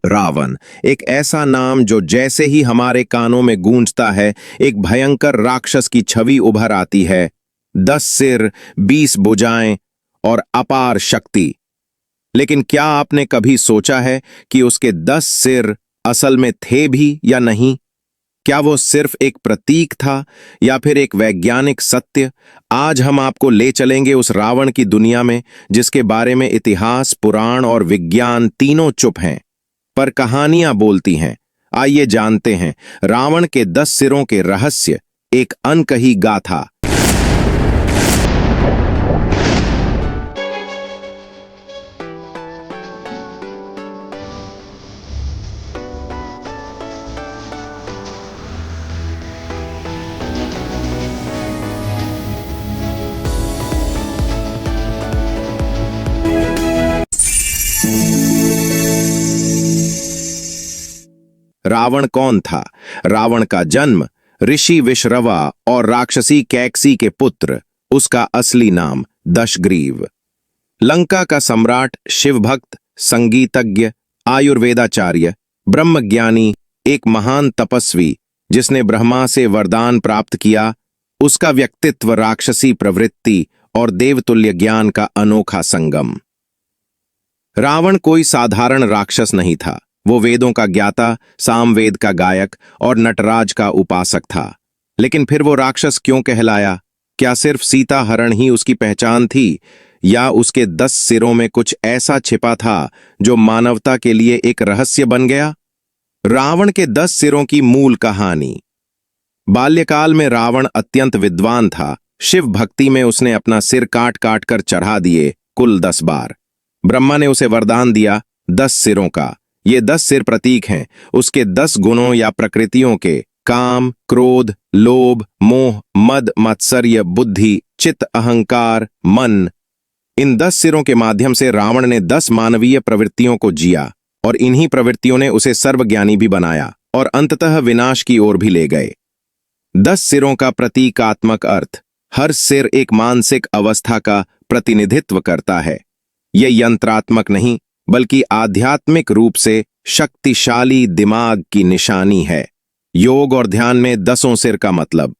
रावण, एक ऐसा नाम जो जैसे ही हमारे कानों में गूंजता है एक भयंकर राक्षस की छवि उभर आती है। 10 सिर, 20 भुजाएं और अपार शक्ति। लेकिन क्या आपने कभी सोचा है कि उसके 10 सिर असल में थे भी या नहीं? क्या वो सिर्फ एक प्रतीक था या फिर एक वैज्ञानिक सत्य? आज हम आपको ले चलेंगे उस रावण की दुनिया में जिसके बारे में इतिहास, पुराण और विज्ञान तीनों चुप हैं, पर कहानियां बोलती हैं। आइए जानते हैं रावण के 10 सिरों के रहस्य, एक अनकही गाथा। रावण कौन था? रावण का जन्म ऋषि विश्रवा और राक्षसी कैकसी के पुत्र, उसका असली नाम दशग्रीव। लंका का सम्राट, शिवभक्त, संगीतज्ञ, आयुर्वेदाचार्य, ब्रह्मज्ञानी, एक महान तपस्वी जिसने ब्रह्मा से वरदान प्राप्त किया। उसका व्यक्तित्व राक्षसी प्रवृत्ति और देवतुल्य ज्ञान का अनोखा संगम। रावण कोई साधारण राक्षस नहीं था। वो वेदों का ज्ञाता, सामवेद का गायक और नटराज का उपासक था। लेकिन फिर वो राक्षस क्यों कहलाया? क्या सिर्फ सीता हरण ही उसकी पहचान थी, या उसके 10 सिरों में कुछ ऐसा छिपा था जो मानवता के लिए एक रहस्य बन गया? रावण के 10 सिरों की मूल कहानी। बाल्यकाल में रावण अत्यंत विद्वान था। शिव भक्ति में उसने अपना सिर काट काट कर चढ़ा दिए, कुल 10 बार। ब्रह्मा ने उसे वरदान दिया 10 सिरों का। ये 10 सिर प्रतीक हैं उसके 10 गुणों या प्रकृतियों के: काम, क्रोध, लोभ, मोह, मद, मात्सर्य, बुद्धि, चित्त, अहंकार, मन। इन 10 सिरों के माध्यम से रावण ने 10 मानवीय प्रवृत्तियों को जिया, और इन्हीं प्रवृत्तियों ने उसे सर्वज्ञानी भी बनाया और अंततः विनाश की ओर भी ले गए। 10 सिरों का प्रतीकात्मक अर्थ। हर सिर एक मानसिक अवस्था का प्रतिनिधित्व करता है। यह यंत्रात्मक नहीं, बल्कि आध्यात्मिक रूप से शक्तिशाली दिमाग की निशानी है। योग और ध्यान में 10 सिर का मतलब: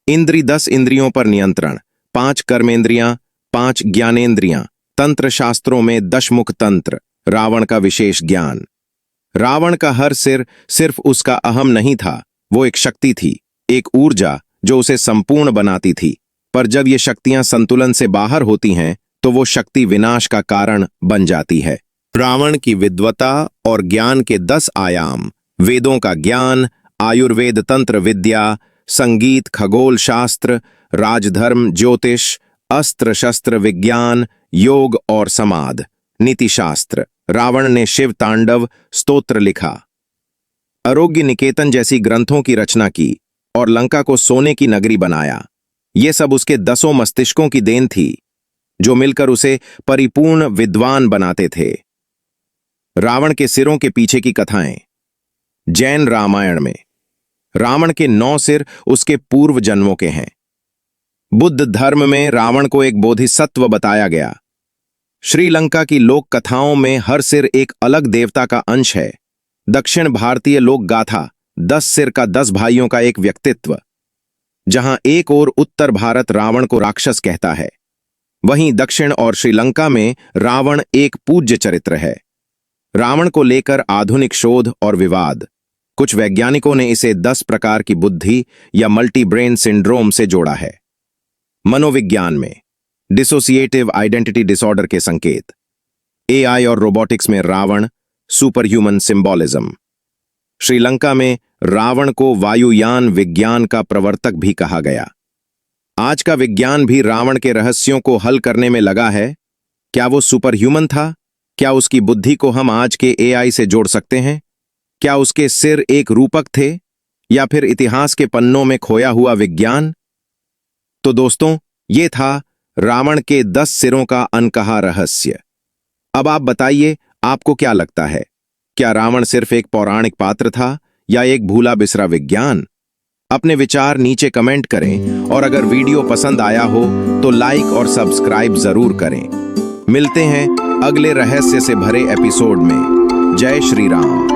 इंद्री, 10 इंद्रियों पर नियंत्रण, 5 कर्मेंद्रियां, 5 ज्ञानेंद्रियां। तंत्र शास्त्रों में दशमुख तंत्र, रावण का विशेष ज्ञान। रावण का हर सिर सिर्फ उसका अहम नहीं था, वो एक शक्ति थी, एक ऊर्जा जो उसे संपूर्ण बनाती थी। पर जब ये शक्तियां संतुलन से बाहर होती हैं तो वो शक्ति विनाश का कारण बन जाती है। रावण की विद्वता और ज्ञान के 10 आयाम: वेदों का ज्ञान, आयुर्वेद, तंत्र विद्या, संगीत, खगोल शास्त्र, राजधर्म, ज्योतिष, अस्त्र शस्त्र विज्ञान, योग और समाध, नीति शास्त्र। रावण ने शिव तांडव स्तोत्र लिखा, आरोग्य निकेतन जैसी ग्रंथों की रचना की और लंका को सोने की नगरी बनाया। ये सब उसके 10 मस्तिष्कों की देन थी जो मिलकर उसे परिपूर्ण विद्वान बनाते थे। रावण के सिरों के पीछे की कथाएं। जैन रामायण में रावण के 9 सिर उसके पूर्व जन्मों के हैं। बुद्ध धर्म में रावण को एक बोधिसत्व बताया गया। श्रीलंका की लोक कथाओं में हर सिर एक अलग देवता का अंश है। दक्षिण भारतीय लोक गाथा 10 सिर का 10 भाइयों का एक व्यक्तित्व। जहां एक ओर उत्तर भारत रावण को राक्षस कहता है, वहीं दक्षिण और श्रीलंका में रावण एक पूज्य चरित्र है। रावण को लेकर आधुनिक शोध और विवाद। कुछ वैज्ञानिकों ने इसे 10 प्रकार की बुद्धि या मल्टी ब्रेन सिंड्रोम से जोड़ा है। मनोविज्ञान में डिसोसिएटिव आइडेंटिटी डिसऑर्डर के संकेत। एआई और रोबोटिक्स में Ravana super human symbolism. Sri Lanka में रावण को वायुयान विज्ञान का प्रवर्तक भी कहा गया। आज का विज्ञान भी रावण के रहस्यों को हल करने में लगा है। क्या वो सुपर ह्यूमन था? क्या उसकी बुद्धि को हम आज के एआई से जोड़ सकते हैं? क्या उसके सिर एक रूपक थे या फिर इतिहास के पन्नों में खोया हुआ विज्ञान? तो दोस्तों, ये था रावण के 10 सिरों का अनकहा रहस्य। अब आप बताइए, आपको क्या लगता है? क्या रावण सिर्फ एक पौराणिक पात्र था या एक भूला बिसरा विज्ञान? अपने विचार नीचे कमेंट करें, और अगर वीडियो पसंद आया हो तो लाइक और सब्सक्राइब जरूर करें। मिलते हैं अगले रहस्य से भरे एपिसोड में। जय श्री राम।